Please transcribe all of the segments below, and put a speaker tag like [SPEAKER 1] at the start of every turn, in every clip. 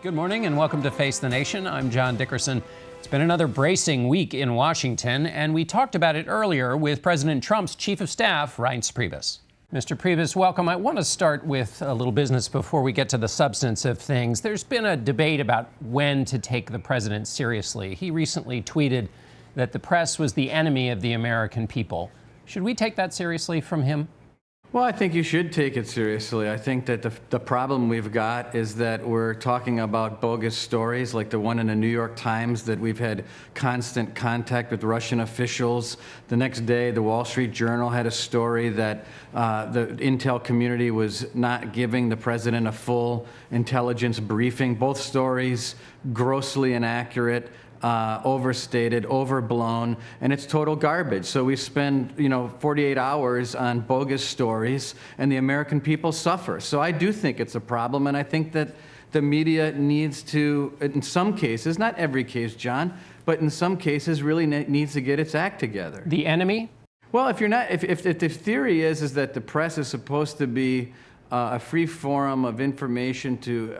[SPEAKER 1] Good morning and welcome to Face the Nation. I'm John Dickerson. It's been another bracing week in Washington, and we talked about it earlier with President Trump's chief of staff, Reince Priebus. Mr. Priebus, welcome. I want to start with a little business before we get to the substance of things. There's been a debate about when to take the president seriously. He recently tweeted that the press was the enemy of the American people. Should we take that seriously from him?
[SPEAKER 2] Well, I think you should take it seriously. I think that the problem we've got is that we're talking about bogus stories like the one in the New York Times that we've had constant contact with Russian officials. The next day, the Wall Street Journal had a story that the intel community was not giving the president a full intelligence briefing. Both stories grossly inaccurate. Overstated, overblown, and it's total garbage. So we spend, 48 hours on bogus stories, and the American people suffer. So I do think it's a problem, and I think that the media needs to, in some cases, not every case, John, but in some cases really needs to get its act together.
[SPEAKER 1] The enemy?
[SPEAKER 2] Well, if the theory is that the press is supposed to be a free forum of information to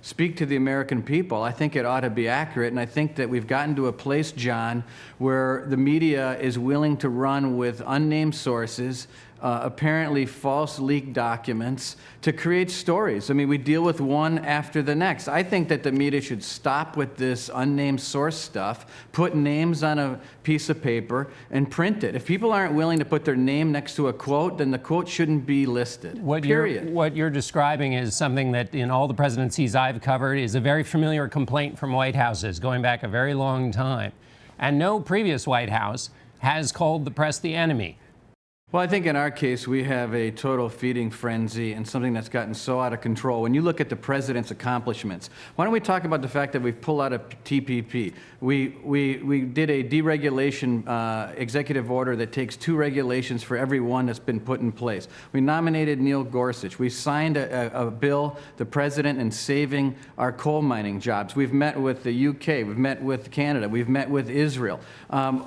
[SPEAKER 2] speak to the American people, I think it ought to be accurate. And I think that we've gotten to a place, John, where the media is willing to run with unnamed sources, apparently false leaked documents, to create stories. I mean, we deal with one after the next. I think that the media should stop with this unnamed source stuff, put names on a piece of paper, and print it. If people aren't willing to put their name next to a quote, then the quote shouldn't be listed, period.
[SPEAKER 1] What you're describing is something that in all the presidencies I've covered is a very familiar complaint from White Houses going back a very long time. And no previous White House has called the press the enemy.
[SPEAKER 2] Well, I think in our case, we have a total feeding frenzy and something that's gotten so out of control. When you look at the president's accomplishments, why don't we talk about the fact that we've pulled out of TPP? We did a deregulation executive order that takes 2 regulations for every one that's been put in place. We nominated Neil Gorsuch. We signed a bill, the president, in saving our coal mining jobs. We've met with the UK. We've met with Canada. We've met with Israel.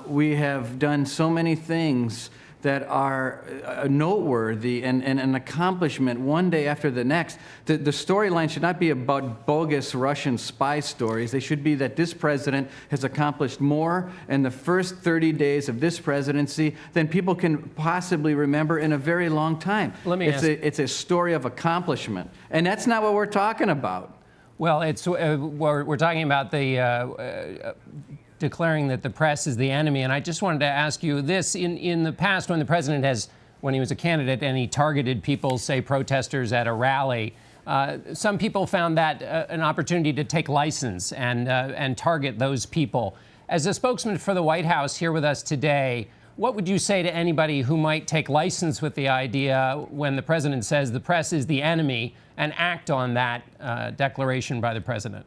[SPEAKER 2] We have done so many things that are noteworthy and an accomplishment one day after the next. The storyline should not be about bogus Russian spy stories. They should be that this president has accomplished more in the first 30 days of this presidency than people can possibly remember in a very long time. It's a story of accomplishment, and that's not what we're talking about.
[SPEAKER 1] Well, we're talking about the declaring that the press is the enemy. And I just wanted to ask you this. In the past, when the president when he was a candidate and he targeted people, say protesters at a rally, some people found that an opportunity to take license and target those people. As a spokesman for the White House here with us today, what would you say to anybody who might take license with the idea when the president says the press is the enemy and act on that declaration by the president?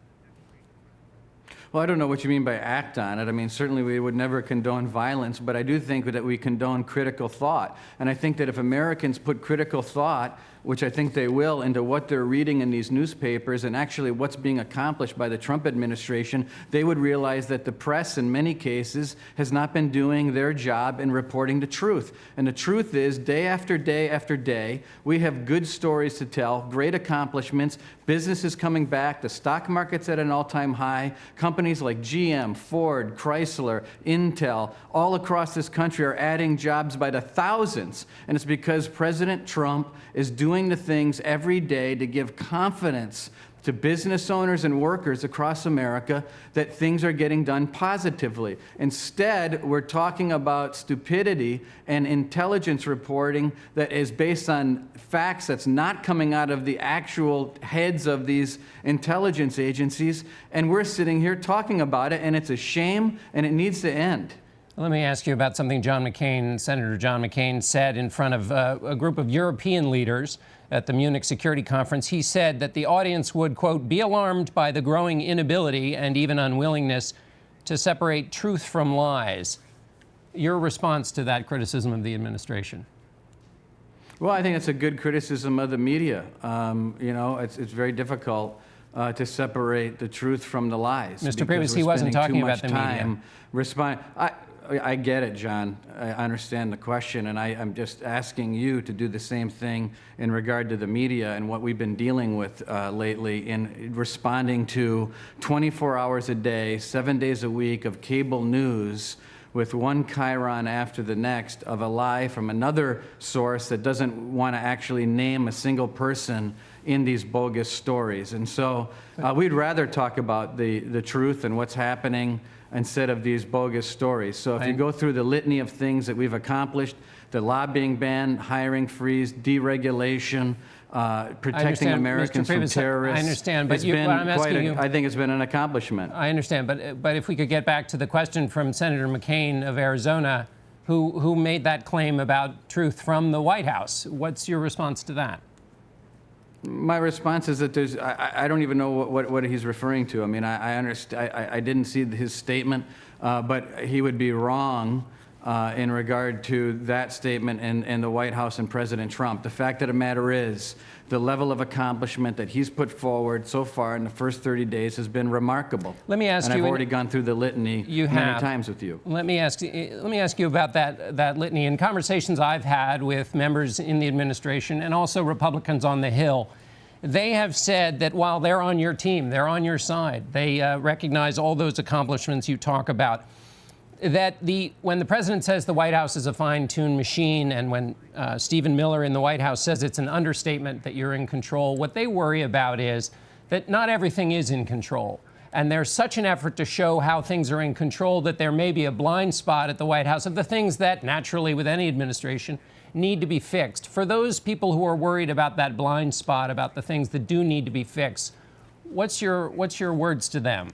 [SPEAKER 2] Well, I don't know what you mean by act on it. I mean, certainly we would never condone violence, but I do think that we condone critical thought. And I think that if Americans put critical thought, which I think they will, into what they're reading in these newspapers and actually what's being accomplished by the Trump administration, they would realize that the press, in many cases, has not been doing their job in reporting the truth. And the truth is, day after day after day, we have good stories to tell, great accomplishments, businesses coming back, the stock market's at an all-time high, companies like GM, Ford, Chrysler, Intel, all across this country are adding jobs by the thousands. And it's because President Trump is doing the things every day to give confidence to business owners and workers across America that things are getting done positively. Instead, we're talking about stupidity and intelligence reporting that is based on facts that's not coming out of the actual heads of these intelligence agencies, and we're sitting here talking about it, and it's a shame, and it needs to end.
[SPEAKER 1] Let me ask you about something Senator John McCain said in front of a group of European leaders at the Munich Security Conference. He said that the audience would, quote, be alarmed by the growing inability and even unwillingness to separate truth from lies. Your response to that criticism of the administration?
[SPEAKER 2] Well, I think it's a good criticism of the media. It's very difficult to separate the truth from the lies.
[SPEAKER 1] Mr. Priebus, he wasn't talking about the media.
[SPEAKER 2] I get it, John. I understand the question, and I'm just asking you to do the same thing in regard to the media and what we've been dealing with lately in responding to 24 hours a day, 7 days a week of cable news with one chyron after the next of a lie from another source that doesn't want to actually name a single person in these bogus stories. And so we'd rather talk about the truth and what's happening instead of these bogus stories. So if you go through the litany of things that we've accomplished, the lobbying ban, hiring freeze, deregulation, protecting Americans from terrorists.
[SPEAKER 1] I understand, but
[SPEAKER 2] I think it's been an accomplishment.
[SPEAKER 1] I understand, but if we could get back to the question from Senator McCain of Arizona, who made that claim about truth from the White House. What's your response to that?
[SPEAKER 2] My response is that I don't even know what he's referring to. I mean, I understand. I didn't see his statement, but he would be wrong in regard to that statement and the White House and President Trump. The fact of the matter is, the level of accomplishment that he's put forward so far in the first 30 days has been remarkable.
[SPEAKER 1] Let me ask you.
[SPEAKER 2] And I've already gone through the litany many times with you.
[SPEAKER 1] Let me ask you about that litany. In conversations I've had with members in the administration and also Republicans on the Hill, they have said that while they're on your team, they're on your side, they recognize all those accomplishments you talk about, that when the president says the White House is a fine-tuned machine, and when Stephen Miller in the White House says it's an understatement that you're in control, what they worry about is that not everything is in control. And there's such an effort to show how things are in control that there may be a blind spot at the White House of the things that, naturally, with any administration, need to be fixed. For those people who are worried about that blind spot, about the things that do need to be fixed, what's your words to them?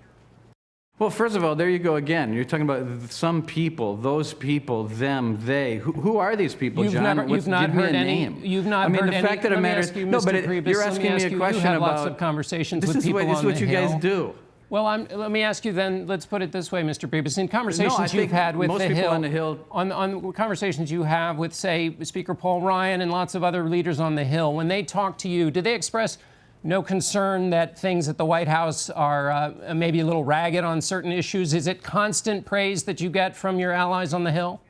[SPEAKER 2] Well, first of all, there you go again. You're talking about some people, those people, them, they. Who are these people, John?
[SPEAKER 1] You've not heard any. You've not heard any.
[SPEAKER 2] The fact of the matter is, no, but you're asking me a question
[SPEAKER 1] about. You have
[SPEAKER 2] about.
[SPEAKER 1] lots of conversations with people
[SPEAKER 2] This is what you guys do.
[SPEAKER 1] Well, let me ask you then. Let's put it this way, Mr. Priebus. In conversations you've had with
[SPEAKER 2] most people on the Hill,
[SPEAKER 1] on conversations you have with, say, Speaker Paul Ryan and lots of other leaders on the Hill, when they talk to you, do they express no concern that things at the White House are maybe a little ragged on certain issues? Is it constant praise that you get from your allies on the Hill?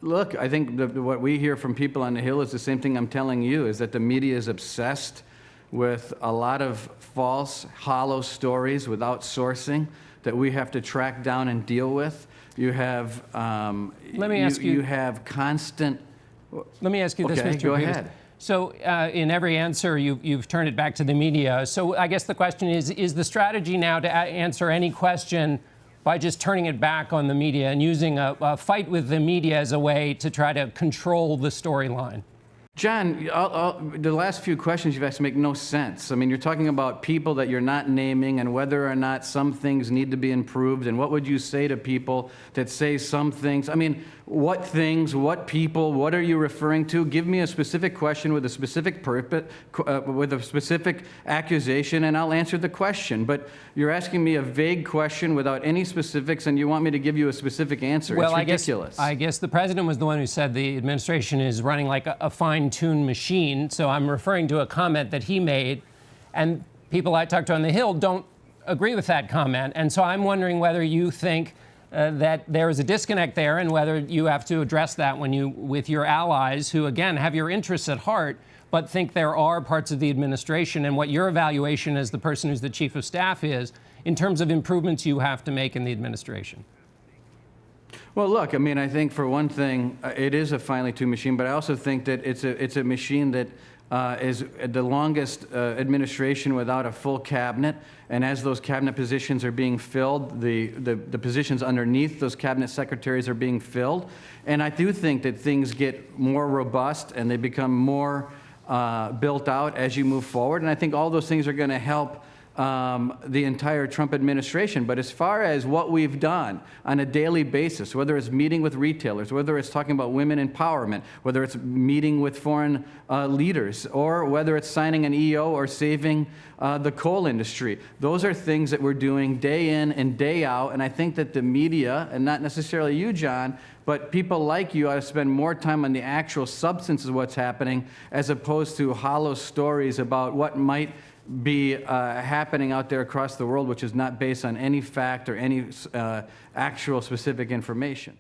[SPEAKER 2] Look, I think what we hear from people on the Hill is the same thing I'm telling you, is that the media is obsessed with a lot of false, hollow stories without sourcing that we have to track down and deal with. You have, you have constant.
[SPEAKER 1] Let me ask you this, Mr.
[SPEAKER 2] Go
[SPEAKER 1] Priebus.
[SPEAKER 2] ahead.
[SPEAKER 1] So in every answer, you've turned it back to the media. So I guess the question is the strategy now to answer any question by just turning it back on the media and using a fight with the media as a way to try to control the storyline?
[SPEAKER 2] John, the last few questions you've asked make no sense. I mean, you're talking about people that you're not naming and whether or not some things need to be improved. And what would you say to people that say some things? I mean, what things, what people, what are you referring to? Give me a specific question with a specific purpose, with a specific accusation, and I'll answer the question. But you're asking me a vague question without any specifics, and you want me to give you a specific answer.
[SPEAKER 1] Well,
[SPEAKER 2] it's ridiculous.
[SPEAKER 1] I guess the president was the one who said the administration is running like a fine-tuned machine. So I'm referring to a comment that he made, and people I talked to on the Hill don't agree with that comment. And so I'm wondering whether you think that there is a disconnect there, and whether you have to address that with your allies who, again, have your interests at heart, but think there are parts of the administration, and what your evaluation as the person who's the chief of staff is in terms of improvements you have to make in the administration.
[SPEAKER 2] Well, look, I mean, I think for one thing, it is a finely tuned machine, but I also think that it's a machine that is the longest administration without a full cabinet. And as those cabinet positions are being filled, the positions underneath those cabinet secretaries are being filled. And I do think that things get more robust and they become more built out as you move forward. And I think all those things are going to help the entire Trump administration. But as far as what we've done on a daily basis, whether it's meeting with retailers, whether it's talking about women empowerment, whether it's meeting with foreign leaders, or whether it's signing an EO or saving the coal industry, those are things that we're doing day in and day out. And I think that the media, and not necessarily you, John, but people like you ought to spend more time on the actual substance of what's happening as opposed to hollow stories about what might be happening out there across the world, which is not based on any fact or any actual specific information.